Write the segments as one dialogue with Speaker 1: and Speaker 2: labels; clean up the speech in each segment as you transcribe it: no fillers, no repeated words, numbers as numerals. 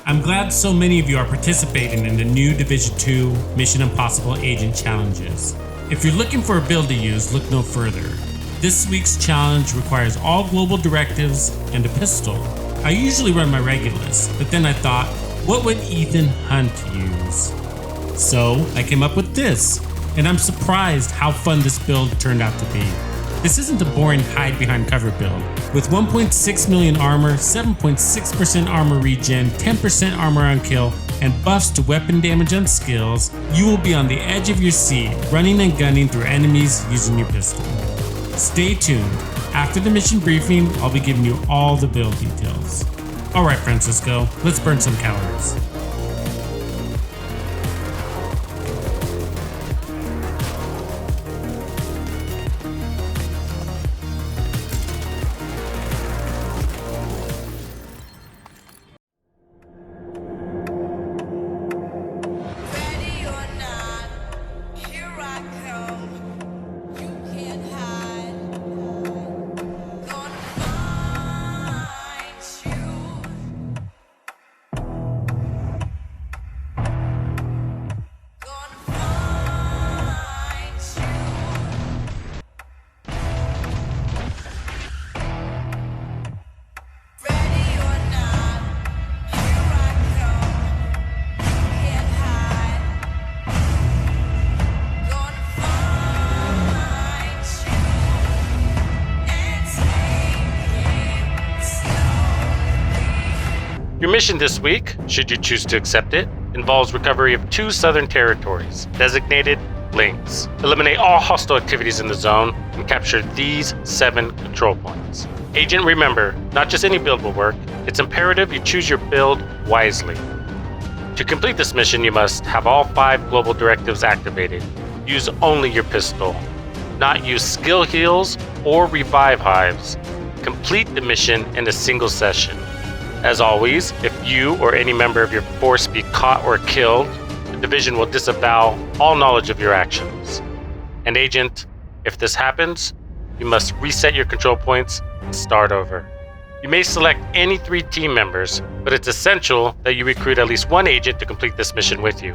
Speaker 1: I'm glad so many of you are participating in the new Division 2 Mission Impossible Agent Challenges. If you're looking for a build to use, look no further. This week's challenge requires all global directives and a pistol. I usually run my Regulus, but then I thought, what would Ethan Hunt use? So I came up with this, and I'm surprised how fun this build turned out to be. This isn't a boring hide behind cover build. With 1.6 million armor, 7.6% armor regen, 10% armor on kill, and buffs to weapon damage and skills, you will be on the edge of your seat, running and gunning through enemies using your pistol. Stay tuned. After the mission briefing, I'll be giving you all the build details. Alright Francisco, let's burn some calories.
Speaker 2: Your mission this week, should you choose to accept it, involves recovery of 2 southern territories, designated links. Eliminate all hostile activities in the zone and capture these 7 control points. Agent, remember, not just any build will work. It's imperative you choose your build wisely. To complete this mission, you must have all 5 global directives activated. Use only your pistol. Not use skill heals or revive hives. Complete the mission in a single session. As always, if you or any member of your force be caught or killed, the division will disavow all knowledge of your actions. And Agent, if this happens, you must reset your control points and start over. You may select any 3 team members, but it's essential that you recruit at least 1 agent to complete this mission with you.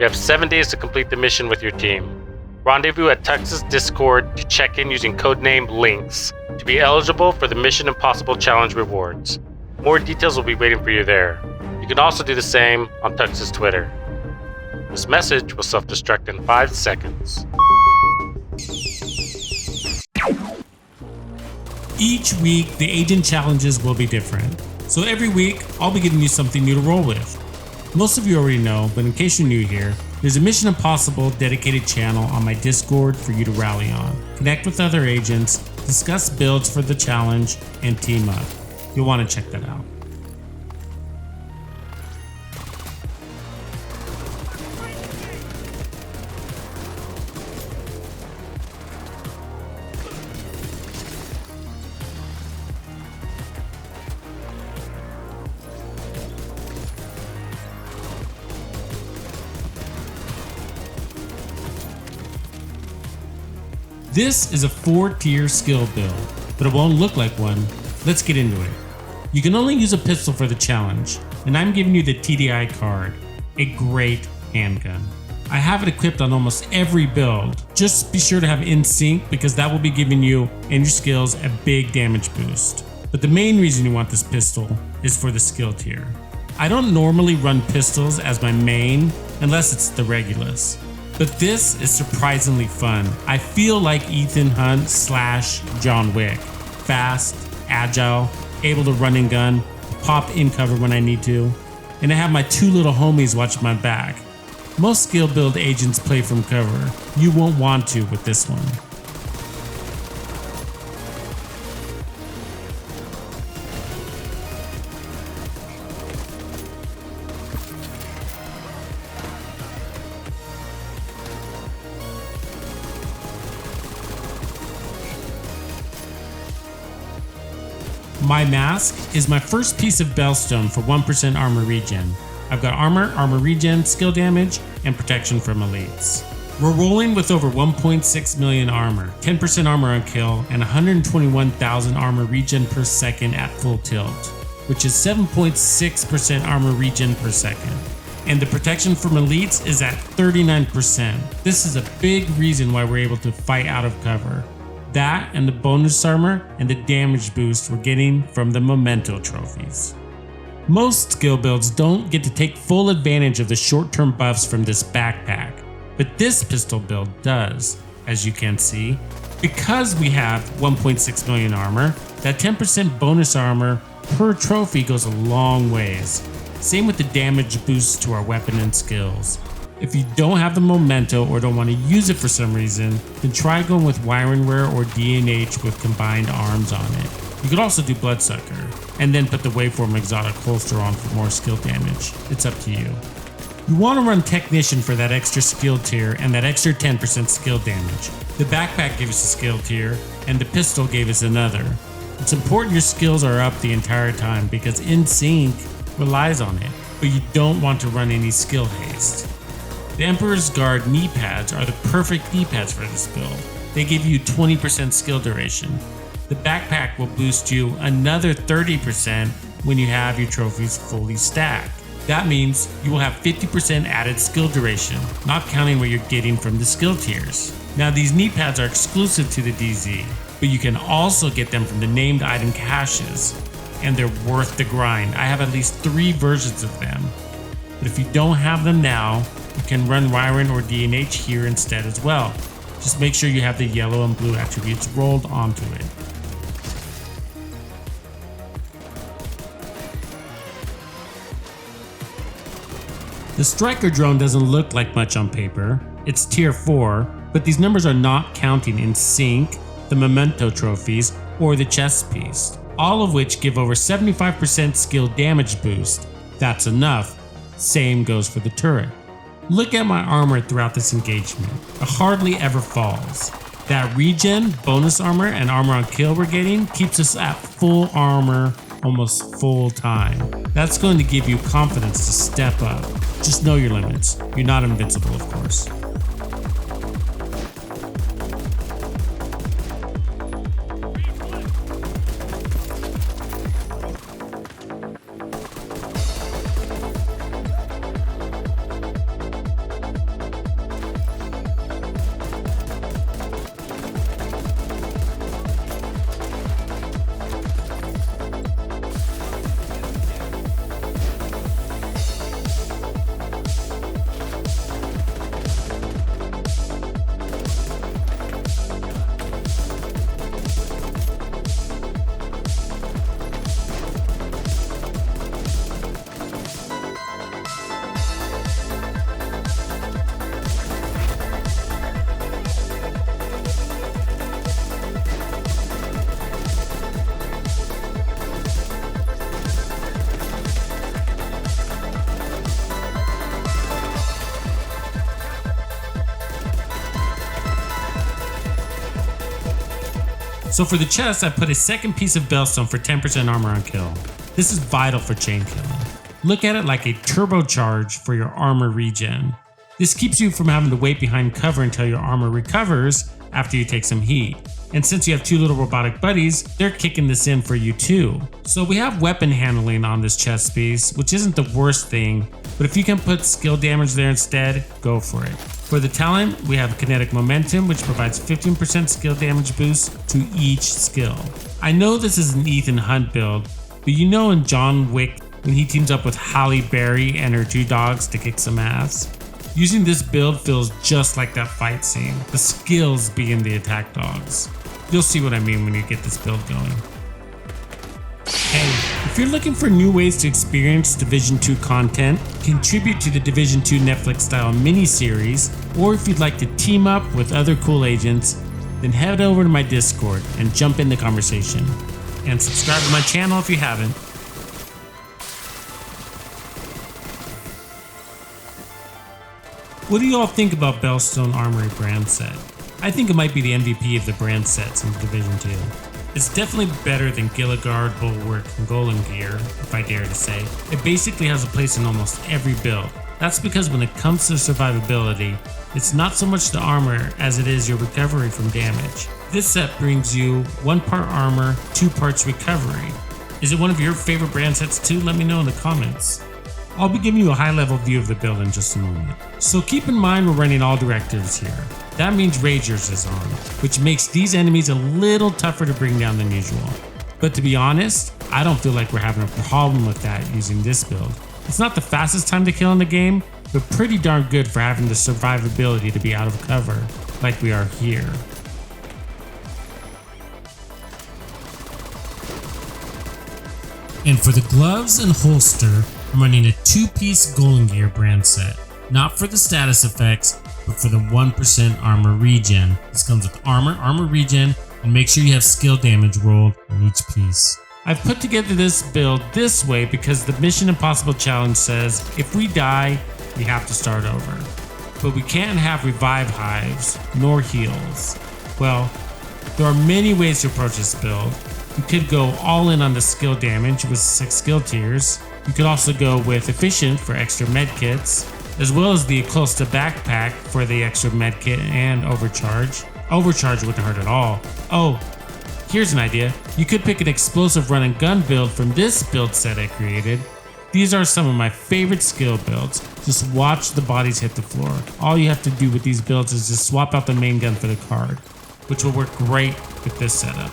Speaker 2: You have 7 days to complete the mission with your team. Rendezvous at Tux's Discord to check in using codename LINKS to be eligible for the Mission Impossible Challenge rewards. More details will be waiting for you there. You can also do the same on Tux's Twitter. This message will self-destruct in 5 seconds.
Speaker 1: Each week, the agent challenges will be different. So every week, I'll be giving you something new to roll with. Most of you already know, but in case you're new here, there's a Mission Impossible dedicated channel on my Discord for you to rally on, connect with other agents, discuss builds for the challenge, and team up. You'll want to check that out. This is a 4-tier skill build, but it won't look like one. Let's get into it. You can only use a pistol for the challenge, and I'm giving you the TDI card, a great handgun. I have it equipped on almost every build. Just be sure to have in sync because that will be giving you and your skills a big damage boost. But the main reason you want this pistol is for the skill tier. I don't normally run pistols as my main unless it's the Regulus. But this is surprisingly fun. I feel like Ethan Hunt / John Wick. Fast, agile, able to run and gun, pop in cover when I need to, and I have my 2 little homies watching my back. Most skill build agents play from cover. You won't want to with this one. My mask is my first piece of Bellstone for 1% armor regen. I've got armor regen, skill damage, and protection from elites. We're rolling with over 1.6 million armor, 10% armor on kill, and 121,000 armor regen per second at full tilt. which is 7.6% armor regen per second. And the protection from elites is at 39%. This is a big reason why we're able to fight out of cover. That and the bonus armor and the damage boost we're getting from the memento trophies. Most skill builds don't get to take full advantage of the short-term buffs from this backpack, but this pistol build does, as you can see. Because we have 1.6 million armor, that 10% bonus armor per trophy goes a long ways. Same with the damage boost to our weapon and skills. If you don't have the memento or don't want to use it for some reason, then try going with Wirenware or DNH with combined arms on it. You could also do Bloodsucker, and then put the Waveform Exotic holster on for more skill damage. It's up to you. You want to run Technician for that extra skill tier and that extra 10% skill damage. The backpack gave us a skill tier, and the pistol gave us another. It's important your skills are up the entire time because In Sync relies on it, but you don't want to run any skill haste. The Emperor's Guard knee pads are the perfect knee pads for this build. They give you 20% skill duration. The backpack will boost you another 30% when you have your trophies fully stacked. That means you will have 50% added skill duration, not counting what you're getting from the skill tiers. Now these knee pads are exclusive to the DZ, but you can also get them from the named item caches, and they're worth the grind. I have at least 3 versions of them. But if you don't have them now, you can run Wyron or DNH here instead as well. Just make sure you have the yellow and blue attributes rolled onto it. The Striker drone doesn't look like much on paper. It's tier 4, but these numbers are not counting In Sync, the memento trophies, or the chest piece, all of which give over 75% skill damage boost. That's enough. Same goes for the turret. Look at my armor throughout this engagement. It hardly ever falls. That regen, bonus armor, and armor on kill we're getting keeps us at full armor almost full time. That's going to give you confidence to step up. Just know your limits. You're not invincible, of course. So for the chest, I put a second piece of Bellstone for 10% armor on kill. This is vital for chain killing. Look at it like a turbocharge for your armor regen. This keeps you from having to wait behind cover until your armor recovers after you take some heat. And since you have 2 little robotic buddies, they're kicking this in for you too. So we have weapon handling on this chest piece, which isn't the worst thing, but if you can put skill damage there instead, go for it. For the talent, we have Kinetic Momentum, which provides 15% skill damage boost to each skill. I know this is an Ethan Hunt build, but you know in John Wick when he teams up with Halle Berry and her 2 dogs to kick some ass? Using this build feels just like that fight scene, the skills being the attack dogs. You'll see what I mean when you get this build going. Hey, if you're looking for new ways to experience Division 2 content, contribute to the Division 2 Netflix style miniseries, or if you'd like to team up with other cool agents, then head over to my Discord and jump in the conversation. And subscribe to my channel if you haven't. What do you all think about Bellstone Armory brand set? I think it might be the MVP of the brand sets in Division 2. It's definitely better than Gilligard, Bulwark, and Golem gear, if I dare to say. It basically has a place in almost every build. That's because when it comes to survivability, it's not so much the armor as it is your recovery from damage. This set brings you 1 part armor, 2 parts recovery. Is it one of your favorite brand sets too? Let me know in the comments. I'll be giving you a high-level view of the build in just a moment. So keep in mind we're running all directives here. That means Ragers is on, which makes these enemies a little tougher to bring down than usual. But to be honest, I don't feel like we're having a problem with that using this build. It's not the fastest time to kill in the game, but pretty darn good for having the survivability to be out of cover, like we are here. And for the gloves and holster, I'm running a 2-piece Golden Gear brand set. Not for the status effects, but for the 1% Armor Regen. This comes with Armor Regen, and make sure you have skill damage rolled on each piece. I've put together this build this way because the Mission Impossible challenge says if we die, we have to start over. But we can't have revive hives, nor heals. Well, there are many ways to approach this build. You could go all in on the skill damage with 6 skill tiers. You could also go with efficient for extra medkits, as well as the close to backpack for the extra medkit and overcharge. Overcharge wouldn't hurt at all. Oh, here's an idea. You could pick an explosive run and gun build from this build set I created. These are some of my favorite skill builds. Just watch the bodies hit the floor. All you have to do with these builds is just swap out the main gun for the card, which will work great with this setup.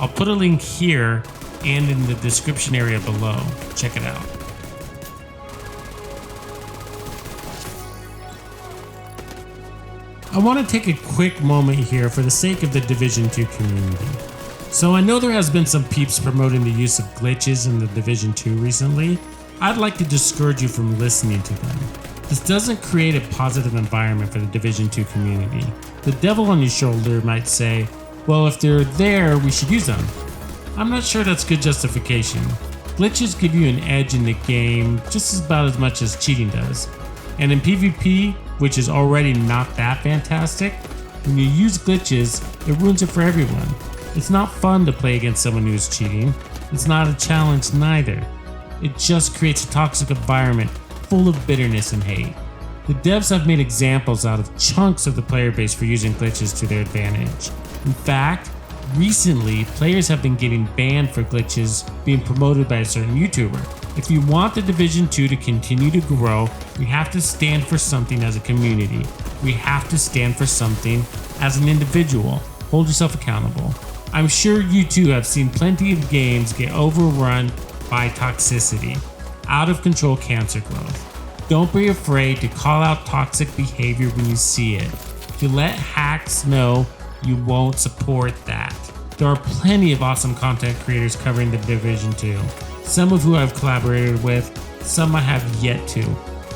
Speaker 1: I'll put a link here and in the description area below. Check it out. I want to take a quick moment here for the sake of the Division 2 community. So I know there has been some peeps promoting the use of glitches in the Division 2 recently. I'd like to discourage you from listening to them. This doesn't create a positive environment for the Division 2 community. The devil on your shoulder might say, well, if they're there, we should use them. I'm not sure that's good justification. Glitches give you an edge in the game just about as much as cheating does. And in PvP, which is already not that fantastic, when you use glitches, it ruins it for everyone. It's not fun to play against someone who is cheating. It's not a challenge neither. It just creates a toxic environment full of bitterness and hate. The devs have made examples out of chunks of the player base for using glitches to their advantage. In fact, recently, players have been getting banned for glitches being promoted by a certain YouTuber. If you want the Division 2 to continue to grow, we have to stand for something as a community. We have to stand for something as an individual. Hold yourself accountable. I'm sure you too have seen plenty of games get overrun by toxicity, out of control cancer growth. Don't be afraid to call out toxic behavior when you see it. To let hacks know you won't support that. There are plenty of awesome content creators covering the Division 2, some of who I've collaborated with, some I have yet to,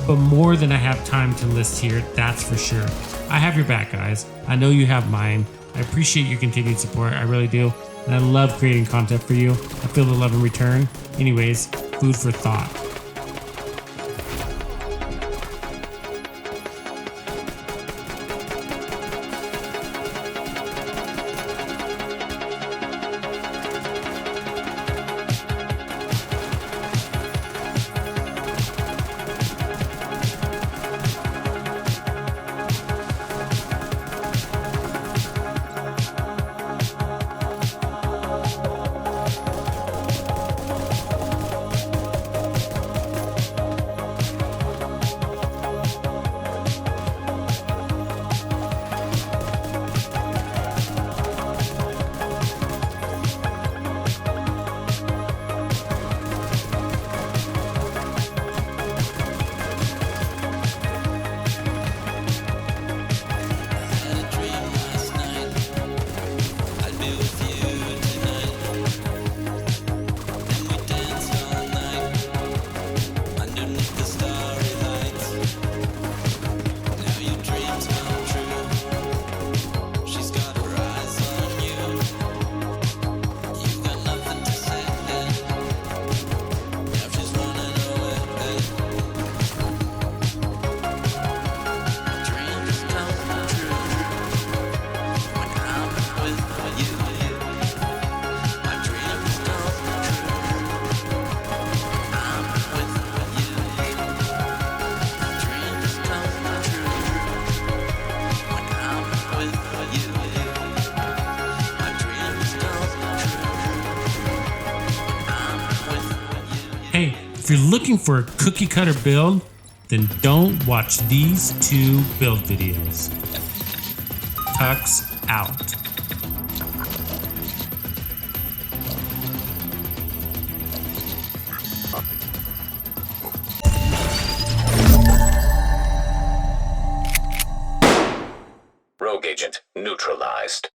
Speaker 1: but more than I have time to list here, that's for sure. I have your back, guys. I know you have mine. I appreciate your continued support, I really do, and I love creating content for you. I feel the love in return. Anyways, food for thought. looking for a cookie cutter build, then don't watch these 2 build videos. Tux out.
Speaker 3: Rogue agent neutralized.